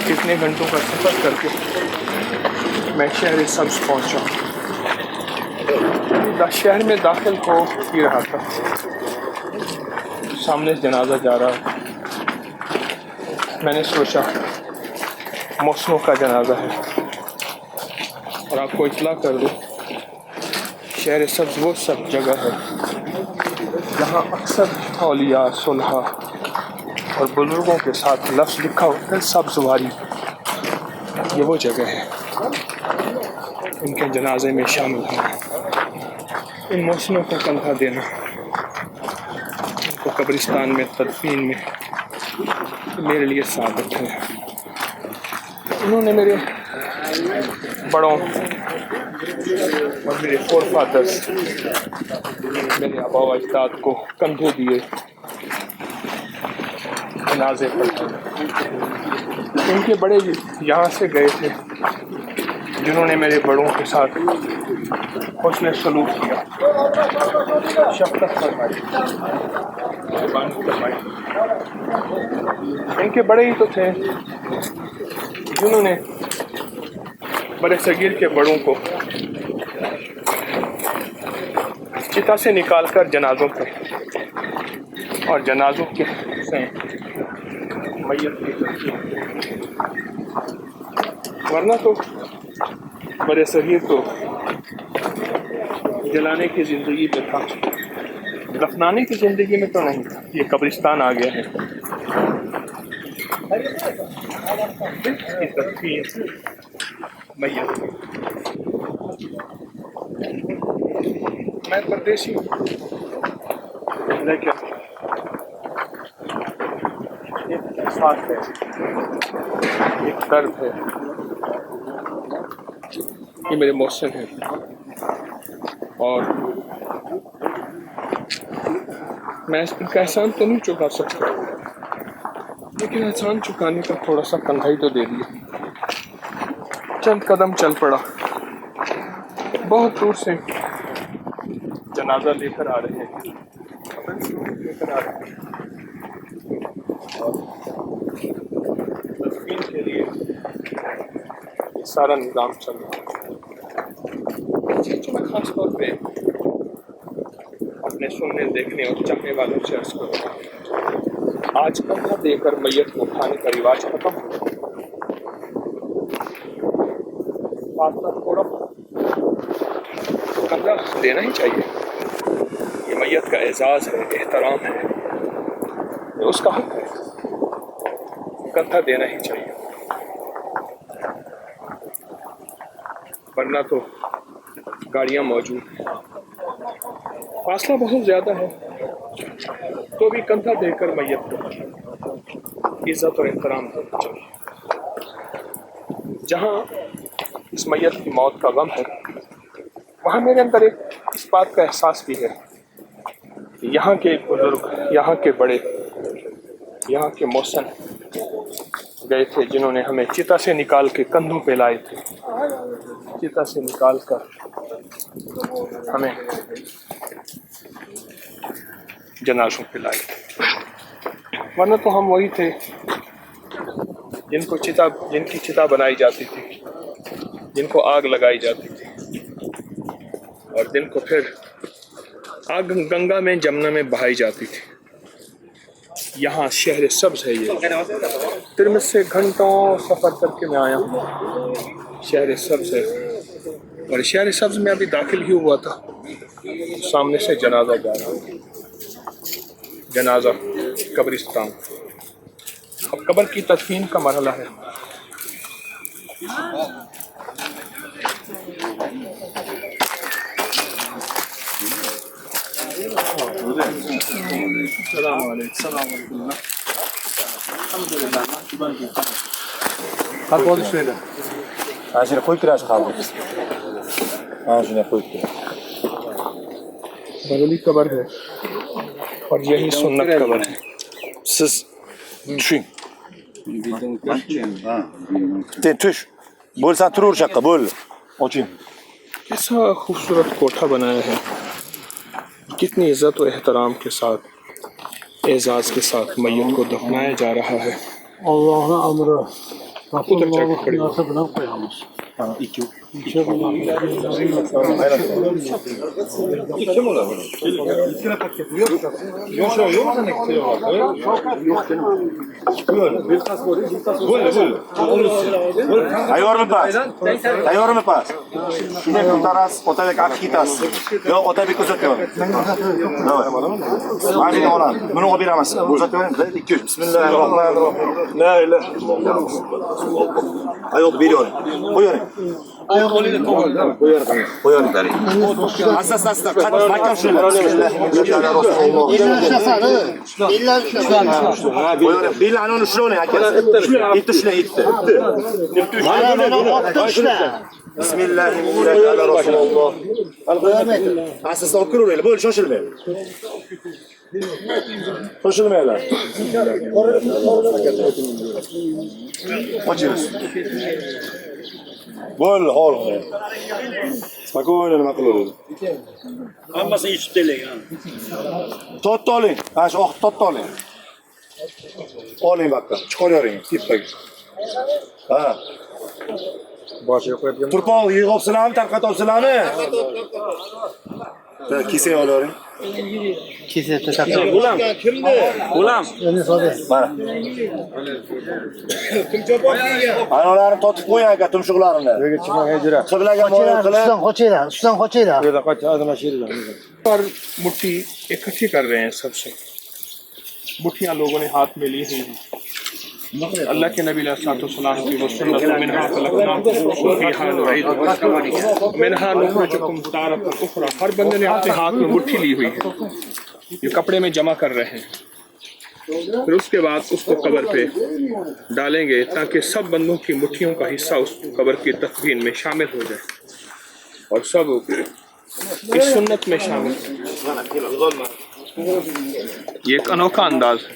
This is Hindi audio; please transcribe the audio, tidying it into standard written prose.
कितने घंटों का सफ़र करके मैं शहर सब्ज़ पहुंचा। शहर में दाखिल हो ही रहा था, सामने जनाजा जा रहा है। मैंने सोचा मौसमों का जनाजा है और आपको इत्तला कर दूं, शहर सब्ज़ वो सब जगह है जहाँ अक्सर औलिया सुलहा और बुज़ुर्गों के साथ लफ्ज़ लिखा होता है सब्ज़वारी। ये वो जगह है, इनके जनाजे में शामिल होना, इन मौसमों को कंधा देना, इनको कब्रिस्तान में तदफीन में मेरे लिए साबित है। उन्होंने मेरे बड़ों और मेरे फोर फादर्स, मेरे आबा व अजदाद को कंधे दिए जनाजे पर। उनके बड़े यहाँ से गए थे जिन्होंने मेरे बड़ों के साथ हुस्न सलूक किया, शफ़क़त फरमाई, मेहरबानी फरमाई। इनके बड़े ही तो थे जिन्होंने बड़े सगीर के बड़ों को चिता से निकालकर जनाजों पे और जनाजों के से मैयत की, वरना तो बड़े सगीर तो जलाने की ज़िंदगी में था, दफनाने की ज़िंदगी में तो नहीं था। ये कब्रिस्तान आ गया है, इसकी तदफीन मैयत। मैं परदेशी हूँ, लेकिन एक एहसास है, एक दर्द है, ये मेरे मौसम है और मैं इस पर एहसान तो नहीं चुका सकता, लेकिन एहसान चुकाने का थोड़ा सा कंधा ही तो दे दिया। चंद कदम चल पड़ा, बहुत दूर से जनाजा लेकर आ रहे हैं, लेकर आ रहे हैं और तदफीन के लिए ये सारा निज़ाम चल रहा है। मैं खास तौर पे अपने सुनने देखने और चाहने वालों से अर्ज़ करूँगा, आज कंधा देकर मैयत को उठाने का रिवाज खत्म हो गया। थोड़ा कंधा देना ही चाहिए, ये मैयत का एजाज़ है, एहतराम है, ये उसका हक है, कंधा देना ही चाहिए, वरना तो गाड़ियाँ मौजूद हैं, फासला बहुत ज़्यादा है, तो भी कंधा देकर मैयत को इज़्ज़त और एहतराम देना चाहिए। जहाँ इस मैयत की मौत का गम है, वहाँ मेरे अंदर एक इस बात का एहसास भी है कि यहाँ के बुजुर्ग, यहाँ के बड़े, यहाँ के मौसन गए थे जिन्होंने हमें चिता से निकाल के कंधों पे लाए थे, चिता से निकाल कर हमें जनाजों पे लाए थे, वरना तो हम वही थे जिनकी चिता बनाई जाती थी, जिनको आग लगाई जाती थी और जिनको फिर आग गंगा में जमुना में बहाई जाती थी। यहाँ शहर सब्ज़ है, ये तिरमिज़ से घंटों सफ़र करके मैं आया हूँ, शहर सब्ज़ है और शहर सब्ज़ में अभी दाखिल ही हुआ था, सामने से जनाजा जा रहा है, जनाजा कब्रिस्तान। अब कब्र की तदफीन का मरहला है। बदली कब्र है और यही सुन्नत कब्र है। Tushing. Sen tush. Bo'lsan turaver shaqqa, bo'ldi. Oching. कैसा खूबसूरत कोठा बनाया है, कितनी इज्जत और एहतराम के साथ, एजाज के साथ मैयत को दफनाया जा रहा है। Allah'ın emri. Udur çakı kırıyor. Nasıl buna koyalım? İki. Tayyormi pas? Tayyormi pas? Shunday ko'tarasiz, Otabek aqib ketasiz. Yo'q, Otabek uzatyapti. Davay. Mashina olamiz. Buni olib beramiz. Uzatyapti. 1 2 3. Bismillahirrohmanirrohim. La ilaha illalloh. Ayoq beriyorum. Qo'ying. Qo'ying. Asta. Qat makam shunday. Bismillah. Qo'ying. Bilani uni ushlayning aka. Yetti ushlang, yetti. Bismillahirrohmanirrohim. Asta olib kiraveringlar. Bo'ldi, shoshilmang. Shoshilmanglar. Ochamiz. Bo'ldi, hol. Spokojno nima qilaveradi? Hammasi yetib telegan. Totni oling. Mana shu oq totni oling. Oling bakka. Chiqaravering tepaga. Ha. Boshiga qo'yib Turpoq yig'ibsizlarmi, tarqatyapsizlarmi? Kesang olavering. Ulam. Kimdi? Ulam. Mana. Anolarni totib qo'ying aka tumshuqlarini. Qiblaga moyil qilib. और मुट्ठी इकट्ठी कर रहे हैं सबसे। मुट्ठियाँ लोगों ने हाथ में ली हुई हैं। अल्लाह के नबी अलैहिस्सलाम की वो सुन्नत मिनहा खलक़नाकुम व फ़ीहा नुईदुकुम मिनहा नुख़रिजुकुम तारतन उख़रा। हर बंदे ने अपने हाथ में मुट्ठी ली हुई है, ये कपड़े में जमा कर रहे हैं। फिर उसके बाद उसको कब्र पे डालेंगे ताकि सब बंदों की मुट्ठियों का हिस्सा उस कब्र की तकवीन में शामिल हो जाए और सब इस सुन्नत में शामिल। ये एक अनोखा अंदाज है।